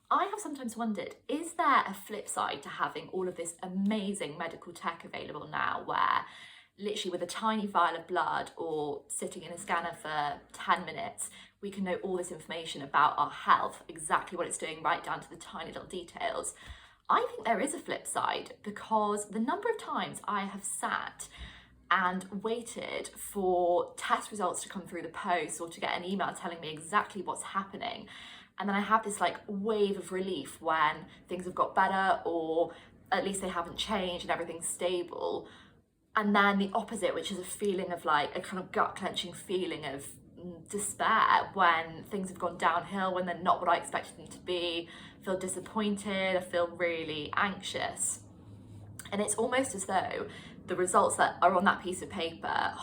I have sometimes wondered, is there a flip side to having all of this amazing medical tech available now where literally with a tiny vial of blood or sitting in a scanner for 10 minutes, we can know all this information about our health, exactly what it's doing, right down to the tiny little details? I think there is a flip side because the number of times I have sat and waited for test results to come through the post or to get an email telling me exactly what's happening. And then I have this like wave of relief when things have got better or at least they haven't changed and everything's stable. And then the opposite, which is a feeling of like a kind of gut clenching feeling of despair when things have gone downhill, when they're not what I expected them to be. I feel disappointed, I feel really anxious. And it's almost as though the results that are on that piece of paper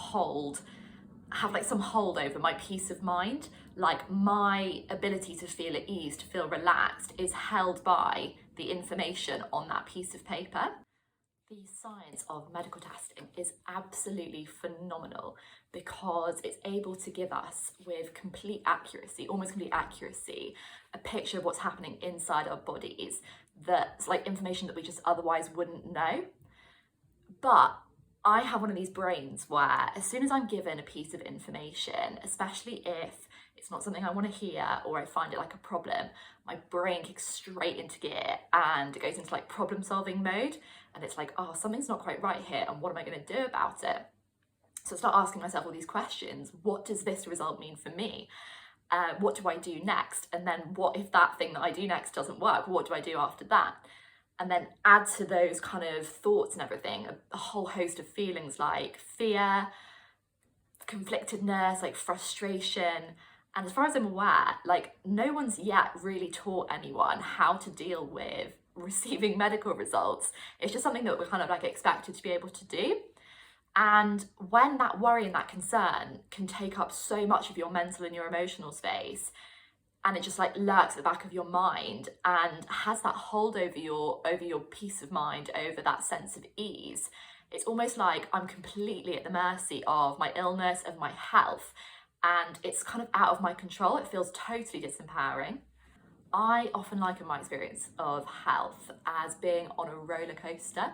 have like some hold over my peace of mind. Like my ability to feel at ease, to feel relaxed, is held by the information on that piece of paper. The science of medical testing is absolutely phenomenal because it's able to give us, with complete accuracy, almost complete accuracy, a picture of what's happening inside our bodies that's like information that we just otherwise wouldn't know. But I have one of these brains where as soon as I'm given a piece of information, especially if it's not something I want to hear or I find it like a problem, my brain kicks straight into gear and it goes into like problem solving mode. And it's like, oh, something's not quite right here. And what am I going to do about it? So I start asking myself all these questions. What does this result mean for me? What do I do next? And then what if that thing that I do next doesn't work? What do I do after that? And then add to those kind of thoughts and everything a whole host of feelings like fear, conflictedness, like frustration. And as far as I'm aware, like no one's yet really taught anyone how to deal with receiving medical results. It's just something that we're kind of like expected to be able to do. And when that worry and that concern can take up so much of your mental and your emotional space, and it just like lurks at the back of your mind and has that hold over your peace of mind, over that sense of ease, it's almost like I'm completely at the mercy of my illness, of my health, and it's kind of out of my control. It feels totally disempowering. I often liken my experience of health as being on a roller coaster.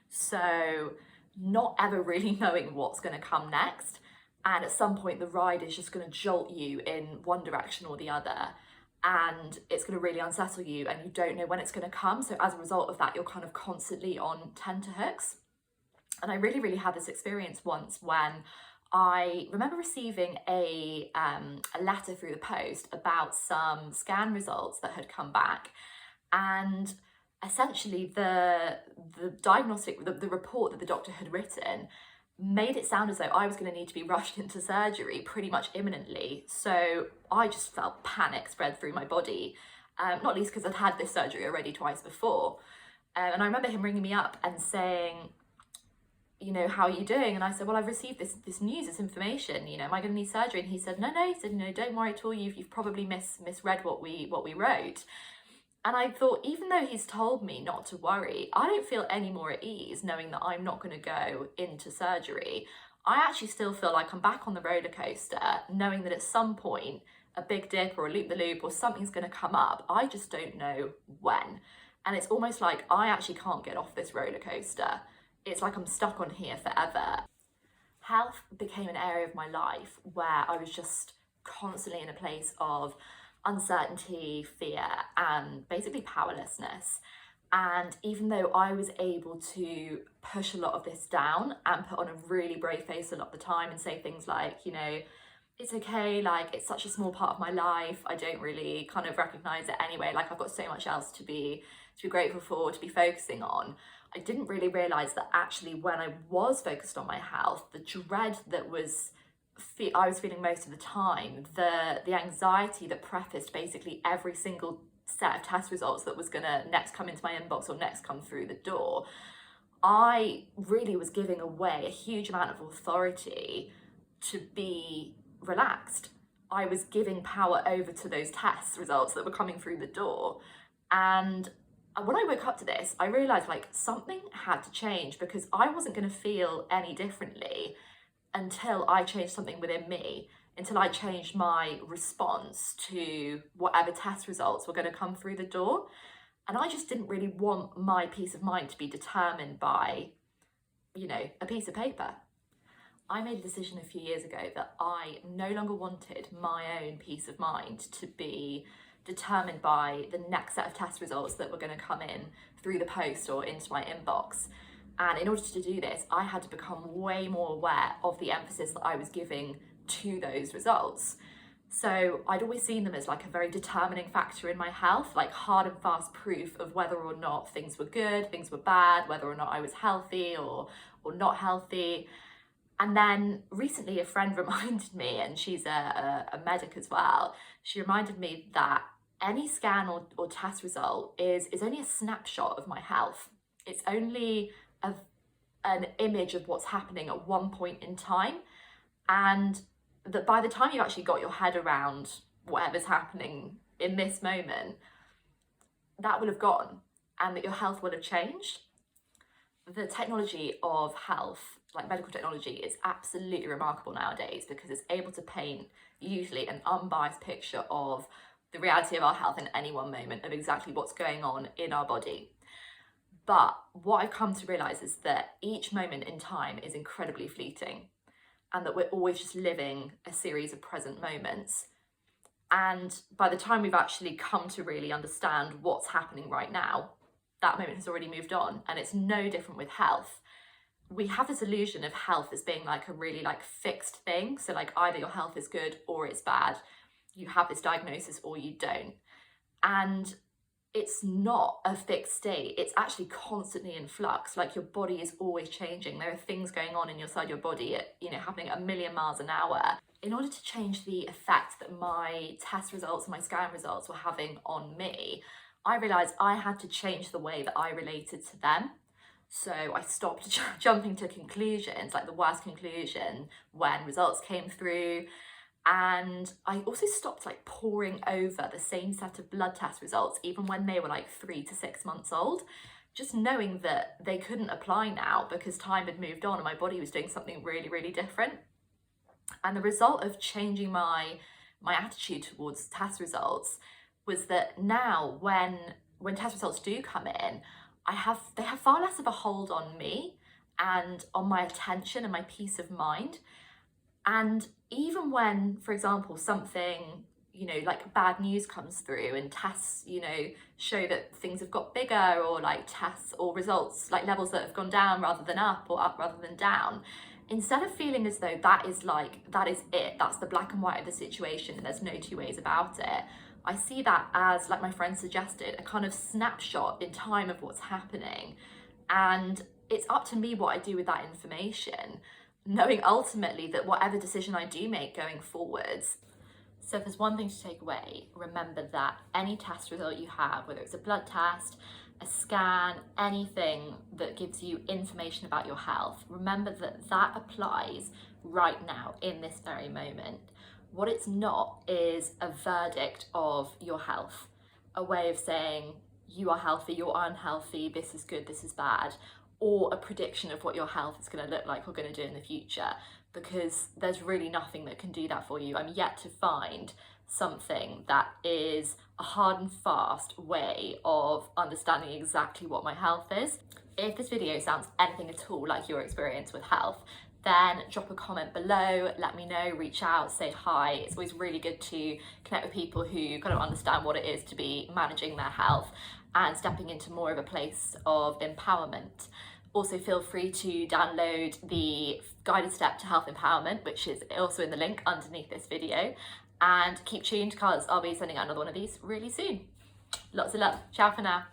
So not ever really knowing what's going to come next. And at some point, the ride is just going to jolt you in one direction or the other. And it's going to really unsettle you and you don't know when it's going to come. So as a result of that, you're kind of constantly on tenterhooks. And I really, really had this experience once when I remember receiving a letter through the post about some scan results that had come back. And essentially the diagnostic, the report that the doctor had written made it sound as though I was going to need to be rushed into surgery pretty much imminently. So I just felt panic spread through my body, not least because I'd had this surgery already twice before. And I remember him ringing me up and saying, you know, how are you doing? And I said, well, I've received this news, this information, you know, am I going to need surgery? And he said, no, he said, no, don't worry at all. You've probably misread what we wrote. And I thought, even though he's told me not to worry, I don't feel any more at ease knowing that I'm not going to go into surgery. I actually still feel like I'm back on the roller coaster, knowing that at some point, a big dip or a loop-the-loop or something's going to come up. I just don't know when. And it's almost like I actually can't get off this roller coaster. It's like I'm stuck on here forever. Health became an area of my life where I was just constantly in a place of uncertainty, fear, and basically powerlessness. And even though I was able to push a lot of this down and put on a really brave face a lot of the time and say things like, you know, it's okay, like it's such a small part of my life, I don't really kind of recognize it anyway, like I've got so much else to be grateful for, to be focusing on, I didn't really realize that actually when I was focused on my health, the dread that I was feeling most of the time, the anxiety that prefaced basically every single set of test results that was going to next come into my inbox or next come through the door, I really was giving away a huge amount of authority to be relaxed. I was giving power over to those test results that were coming through the door. And when I woke up to this, I realized like something had to change because I wasn't going to feel any differently until I changed something within me. until I changed my response to whatever test results were going to come through the door. And I just didn't really want my peace of mind to be determined by, you know, a piece of paper. I made a decision a few years ago that I no longer wanted my own peace of mind to be determined by the next set of test results that were going to come in through the post or into my inbox. And in order to do this, I had to become way more aware of the emphasis that I was giving to those results. So I'd always seen them as like a very determining factor in my health, like hard and fast proof of whether or not things were good, things were bad, whether or not I was healthy or not healthy. And then recently a friend reminded me, and she's a medic as well, she reminded me that any scan or test result is only a snapshot of my health. It's only an image of what's happening at one point in time, and that by the time you've actually got your head around whatever's happening in this moment, that will have gone and that your health will have changed. The technology of health, like medical technology, is absolutely remarkable nowadays because it's able to paint usually an unbiased picture of the reality of our health in any one moment, of exactly what's going on in our body. But what I've come to realize is that each moment in time is incredibly fleeting, and that we're always just living a series of present moments. And by the time we've actually come to really understand what's happening right now, that moment has already moved on. And it's no different with health. We have this illusion of health as being like a really like fixed thing. So like either your health is good or it's bad. You have this diagnosis or you don't. And it's not a fixed state. It's actually constantly in flux. Like your body is always changing. There are things going on inside your body at, happening at 1,000,000 miles an hour. In order to change the effect that my test results and my scan results were having on me, I realized I had to change the way that I related to them. So I stopped jumping to conclusions, like the worst conclusion when results came through. And I also stopped like poring over the same set of blood test results, even when they were like 3 to 6 months old, just knowing that they couldn't apply now because time had moved on and my body was doing something really, really different. And the result of changing my attitude towards test results was that now when test results do come in, they have far less of a hold on me and on my attention and my peace of mind. And even when, for example, something, like bad news comes through and tests, show that things have got bigger, or like tests or results, like levels that have gone down rather than up, or up rather than down, instead of feeling as though that is it, that's the black and white of the situation and there's no two ways about it, I see that as, like my friend suggested, a kind of snapshot in time of what's happening. And it's up to me what I do with that information, knowing ultimately that whatever decision I do make going forwards. So if there's one thing to take away, remember that any test result you have, whether it's a blood test, a scan, anything that gives you information about your health, remember that applies right now in this very moment. What it's not is a verdict of your health, a way of saying you are healthy, you're unhealthy, this is good, this is bad, or a prediction of what your health is going to look like or going to do in the future, because there's really nothing that can do that for you. I'm yet to find something that is a hard and fast way of understanding exactly what my health is. If this video sounds anything at all like your experience with health, then drop a comment below, let me know, reach out, say hi. It's always really good to connect with people who kind of understand what it is to be managing their health and stepping into more of a place of empowerment. Also feel free to download the Guided Step to Health Empowerment, which is also in the link underneath this video. And keep tuned because I'll be sending out another one of these really soon. Lots of love. Ciao for now.